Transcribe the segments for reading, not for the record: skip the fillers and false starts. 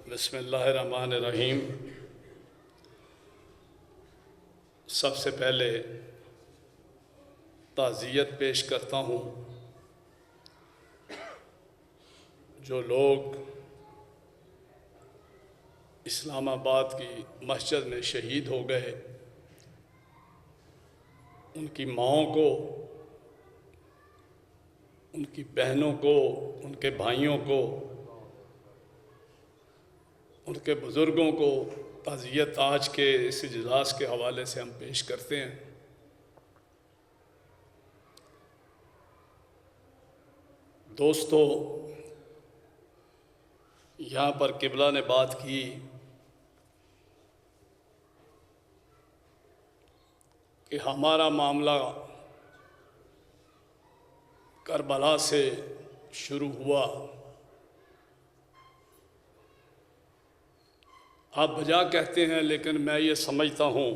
बिस्मिल्लाहिर्रहमानिर्रहीम। सबसे पहले ताज़ियत पेश करता हूँ जो लोग इस्लामाबाद की मस्जिद में शहीद हो गए, उनकी माओं को, उनकी बहनों को, उनके भाइयों को, उनके बुज़ुर्गों को ताज़ियत आज के इस इजलास के हवाले से हम पेश करते हैं। दोस्तों, यहाँ पर किबला ने बात की कि हमारा मामला करबला से शुरू हुआ। आप बजा कहते हैं, लेकिन मैं ये समझता हूँ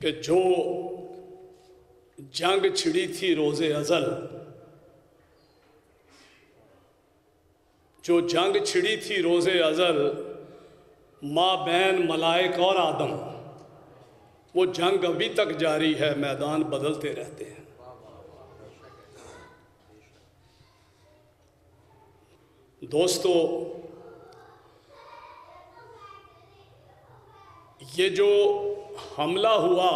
कि जो जंग छिड़ी थी रोज़े अज़ल, जो जंग छिड़ी थी रोज़े अज़ल माँ बैन मलाइक और आदम, वो जंग अभी तक जारी है, मैदान बदलते रहते हैं। दोस्तों, ये जो हमला हुआ,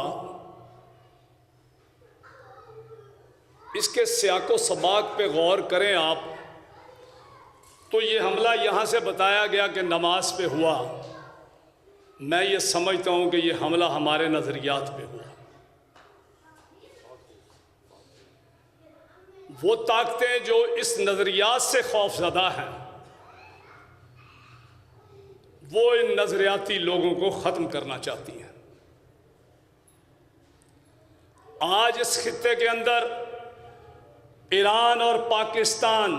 इसके सियाको सबाक पे गौर करें आप, तो ये हमला यहाँ से बताया गया कि नमाज पे हुआ। मैं ये समझता हूँ कि ये हमला हमारे नज़रियात पे हुआ। वो ताकतें जो इस नज़रियात से खौफज़दा हैं, वो इन नज़रियाती लोगों को ख़त्म करना चाहती हैं। आज इस खित्ते के अंदर ईरान और पाकिस्तान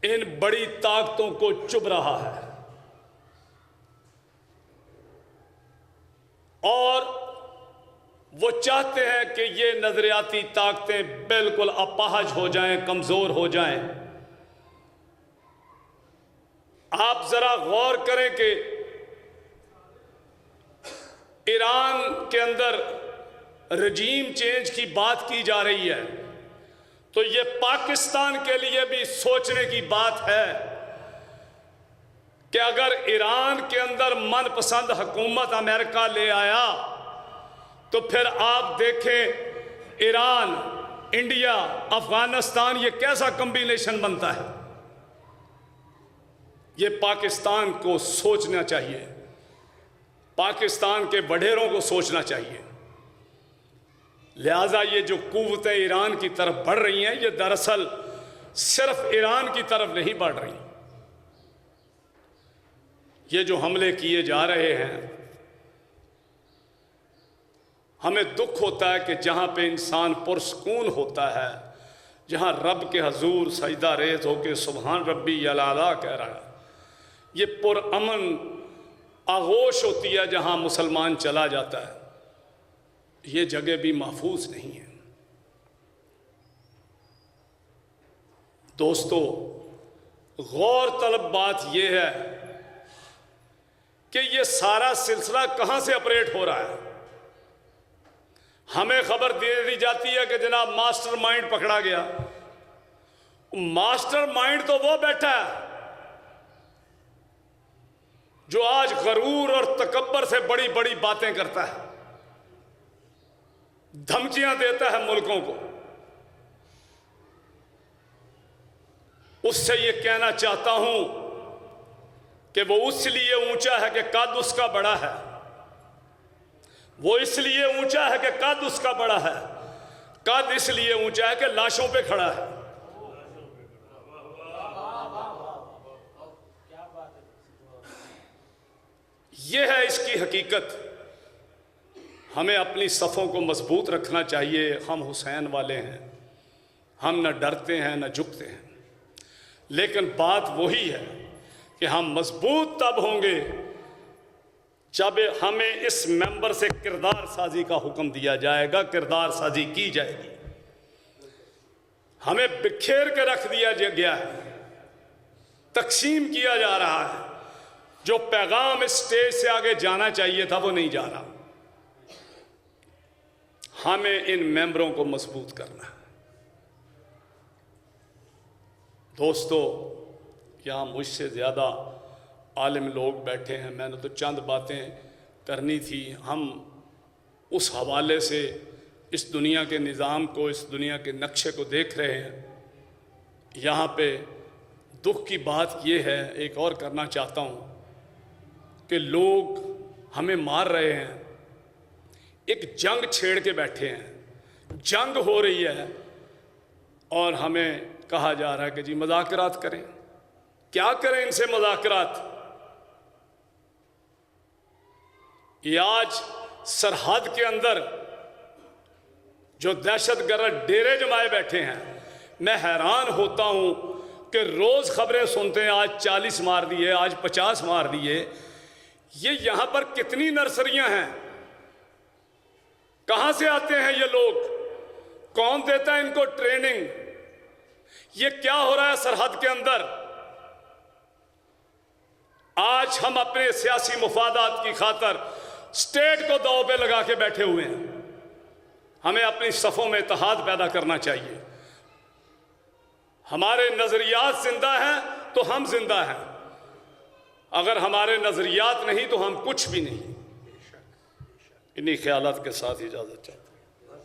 इन बड़ी ताकतों को चुभ रहा है और वो चाहते हैं कि ये नज़रियाती ताकतें बिल्कुल अपाहज हो जाएं, कमज़ोर हो जाएं। आप ज़रा गौर करें कि ईरान के अंदर रजीम चेंज की बात की जा रही है, तो ये पाकिस्तान के लिए भी सोचने की बात है कि अगर ईरान के अंदर मनपसंद हुकूमत अमेरिका ले आया, तो फिर आप देखें ईरान, इंडिया, अफगानिस्तान, ये कैसा कॉम्बिनेशन बनता है। ये पाकिस्तान को सोचना चाहिए, पाकिस्तान के वडेरों को सोचना चाहिए। लिहाजा ये जो कुव्वतें ईरान की तरफ बढ़ रही हैं, ये दरअसल सिर्फ ईरान की तरफ नहीं बढ़ रही। ये जो हमले किए जा रहे हैं, हमें दुख होता है कि जहाँ पे इंसान पुरसकून होता है, जहाँ रब के हजूर सजदा रेज़ होकर सुबहान रब्बी अलाला कह रहा है, ये पुरअमन आगोश होती है जहाँ मुसलमान चला जाता है, ये जगह भी महफूज नहीं है। दोस्तों, गौर तलब बात यह है कि ये सारा सिलसिला कहाँ से ऑपरेट हो रहा है। हमें खबर दे दी जाती है कि जनाब मास्टरमाइंड पकड़ा गया। मास्टरमाइंड तो वो बैठा है जो आज गरूर और तकब्बर से बड़ी बड़ी बातें करता है, धमकियां देता है मुल्कों को। उससे ये कहना चाहता हूं कि वो इसलिए ऊंचा है कि कद उसका बड़ा है, वो इसलिए ऊंचा है कि कद उसका बड़ा है, कद इसलिए ऊंचा है कि लाशों पे खड़ा है। यह है इसकी हकीकत। हमें अपनी सफ़ों को मजबूत रखना चाहिए। हम हुसैन वाले हैं, हम न डरते हैं न झुकते हैं, लेकिन बात वही है कि हम मजबूत तब होंगे जब हमें इस मेंबर से किरदार साजी का हुक्म दिया जाएगा, किरदार साजी की जाएगी। हमें बिखेर के रख दिया गया है। तकसीम किया जा रहा है। जो पैगाम इस स्टेज से आगे जाना चाहिए था वो नहीं जा रहा। हमें इन मेंबरों को मजबूत करना है। दोस्तों, यहाँ मुझसे ज़्यादा आलिम लोग बैठे हैं, मैंने तो चंद बातें करनी थी। हम उस हवाले से इस दुनिया के निज़ाम को, इस दुनिया के नक्शे को देख रहे हैं। यहाँ पे दुख की बात यह है, एक और करना चाहता हूँ, कि लोग हमें मार रहे हैं, एक जंग छेड़ के बैठे हैं, जंग हो रही है और हमें कहा जा रहा है कि जी मुज़ाकरात करें। क्या करें इनसे मुज़ाकरात? ये आज सरहद के अंदर जो दहशतगर्द डेरे जमाए बैठे हैं, मैं हैरान होता हूं कि रोज खबरें सुनते हैं, आज 40 मार दिए, आज 50 मार दिए। ये यहां पर कितनी नर्सरियां हैं? कहां से आते हैं ये लोग? कौन देता है इनको ट्रेनिंग? ये क्या हो रहा है सरहद के अंदर? आज हम अपने सियासी मुफादात की खातर स्टेट को दांव पे लगा के बैठे हुए हैं। हमें अपनी सफ़ों में इत्तेहाद पैदा करना चाहिए। हमारे नज़रियात जिंदा हैं तो हम जिंदा हैं, अगर हमारे नज़रियात नहीं तो हम कुछ भी नहीं। इन्हीं ख्यालात के साथ इजाज़त चाहता हूं।